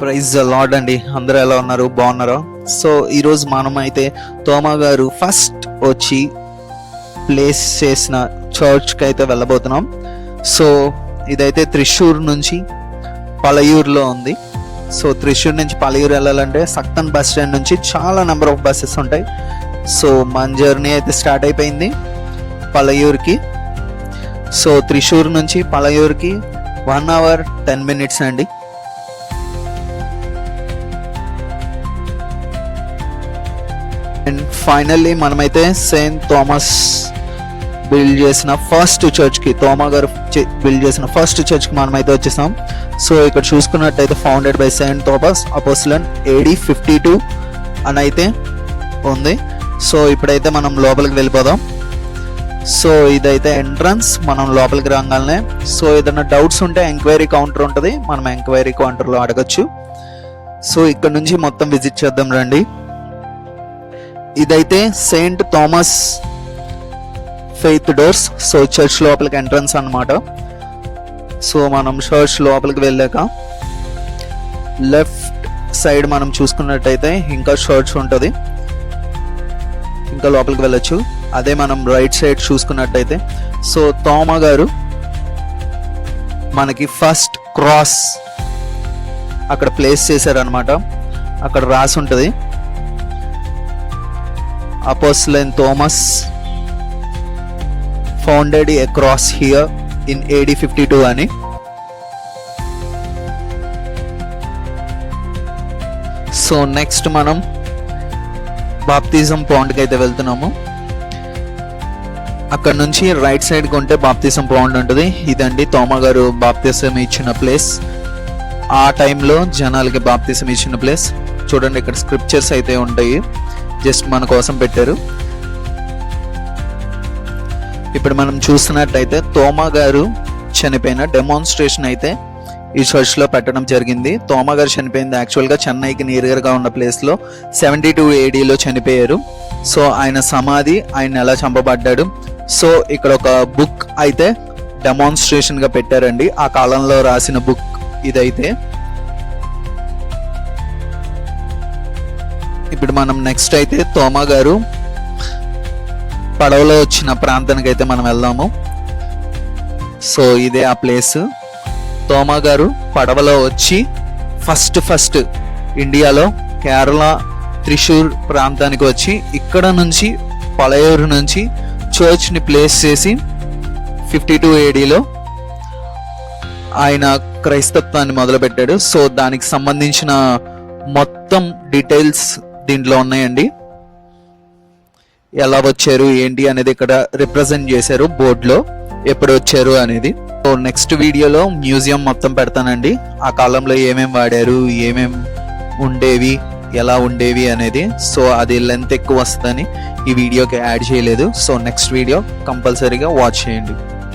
Praise the lord అండి. అందరూ ఎలా ఉన్నారు? బాగున్నారా? సో ఈరోజు మనం అయితే తోమా గారు ఫస్ట్ వచ్చి ప్లేస్ చేసిన చర్చ్కి అయితే వెళ్ళబోతున్నాం. సో ఇదైతే త్రిశూర్ నుంచి పలయూరులో ఉంది. సో త్రిశూర్ నుంచి పలయూరు వెళ్ళాలంటే సక్తన్ బస్ స్టాండ్ నుంచి చాలా నెంబర్ ఆఫ్ బస్సెస్ ఉంటాయి. సో మన జర్నీ అయితే స్టార్ట్ అయిపోయింది పలయూరుకి. సో త్రిశూర్ నుంచి పలయూరుకి 1 hour 10 minutes అండి. అండ్ ఫైనల్లీ మనమైతే సెయింట్ థామస్ బిల్డ్ చేసిన ఫస్ట్ చర్చ్కి, తోమా గారు బిల్డ్ చేసిన ఫస్ట్ చర్చ్కి మనమైతే వచ్చేసాం. సో ఇక్కడ చూసుకున్నట్టయితే founded by Saint Thomas apostle AD 52 అని అయితే ఉంది. సో ఇప్పుడైతే మనం లోపలికి వెళ్ళిపోదాం. సో ఇదైతే ఎంట్రన్స్. మనం లోపలికి రాగానే సో ఏదైనా డౌట్స్ ఉంటే ఎంక్వైరీ కౌంటర్ ఉంటుంది, మనం ఎంక్వైరీ కౌంటర్లో అడగచ్చు. సో ఇక్కడ నుంచి మొత్తం విజిట్ చేద్దాం రండి. ఇదైతే Saint Thomas faith doors. So church లోపలికి ఎంట్రన్స్ అన్నమాట. సో మనం చర్చ్ లోపలికి వెళ్ళాక లెఫ్ట్ సైడ్ మనం చూసుకున్నట్టయితే ఇంకా చర్చ్ ఉంటుంది, ఇంకా లోపలికి వెళ్ళచ్చు. అదే మనం రైట్ సైడ్ చూసుకున్నట్టయితే సో తోమా గారు మనకి ఫస్ట్ క్రాస్ అక్కడ ప్లేస్ చేశారనమాట. అక్కడ రాసి ఉంటుంది apostle Thomas founded A cross here in AD 52 అని. సో నెక్స్ట్ మనం బాప్తిజం పాండ్కి అయితే వెళ్తున్నాము. అక్కడ నుంచి రైట్ సైడ్ కొంటే బాప్తిజం పాండ్ ఉంటుంది. ఇదండి తోమా గారు బాప్తిజం ఇచ్చిన ప్లేస్. ఆ టైంలో జనాలకి బాప్తిజం ఇచ్చిన ప్లేస్. చూడండి ఇక్కడ స్క్రిప్చర్స్ అయితే ఉంటాయి, జస్ట్ మన కోసం పెట్టారు. ఇప్పుడు మనం చూస్తున్నట్టయితే తోమా గారు చనిపోయిన డెమాన్స్ట్రేషన్ అయితే ఈ చర్చ్లో పెట్టడం జరిగింది. తోమా గారు చనిపోయింది యాక్చువల్గా చెన్నైకి నియర్గా ఉన్న ప్లేస్లో 72 ADలో చనిపోయారు. సో ఆయన సమాధి, ఆయన ఎలా చంపబడ్డాడు. సో ఇక్కడ ఒక బుక్ అయితే డెమాన్స్ట్రేషన్గా పెట్టారండి, ఆ కాలంలో రాసిన బుక్ ఇదైతే. ఇప్పుడు మనం నెక్స్ట్ అయితే తోమా గారు పడవలో వచ్చిన ప్రాంతానికి అయితే మనం వెళ్దాము. సో ఇదే ఆ ప్లేస్. తోమా గారు పడవలో వచ్చి ఫస్ట్ ఇండియాలో కేరళ త్రిశూర్ ప్రాంతానికి వచ్చి ఇక్కడ నుంచి పలయూరు నుంచి చర్చ్ని ప్లేస్ చేసి 52 ADలో ఆయన క్రైస్తత్వాన్ని మొదలుపెట్టాడు. సో దానికి సంబంధించిన మొత్తం డీటెయిల్స్ దీంట్లో ఉన్నాయండి. ఎలా వచ్చారు ఏంటి అనేది ఇక్కడ రిప్రజెంట్ చేశారు బోర్డులో, ఎప్పుడు వచ్చారు అనేది. సో నెక్స్ట్ వీడియోలో మ్యూజియం మొత్తం పెడతానండి, ఆ కాలంలో ఏమేమి వాడారు, ఏమేమి ఉండేవి, ఎలా ఉండేవి అనేది. సో అది లెంత్ ఎక్కువ వస్తుందని ఈ వీడియోకి యాడ్ చేయలేదు. సో నెక్స్ట్ వీడియో కంపల్సరీగా వాచ్ చేయండి.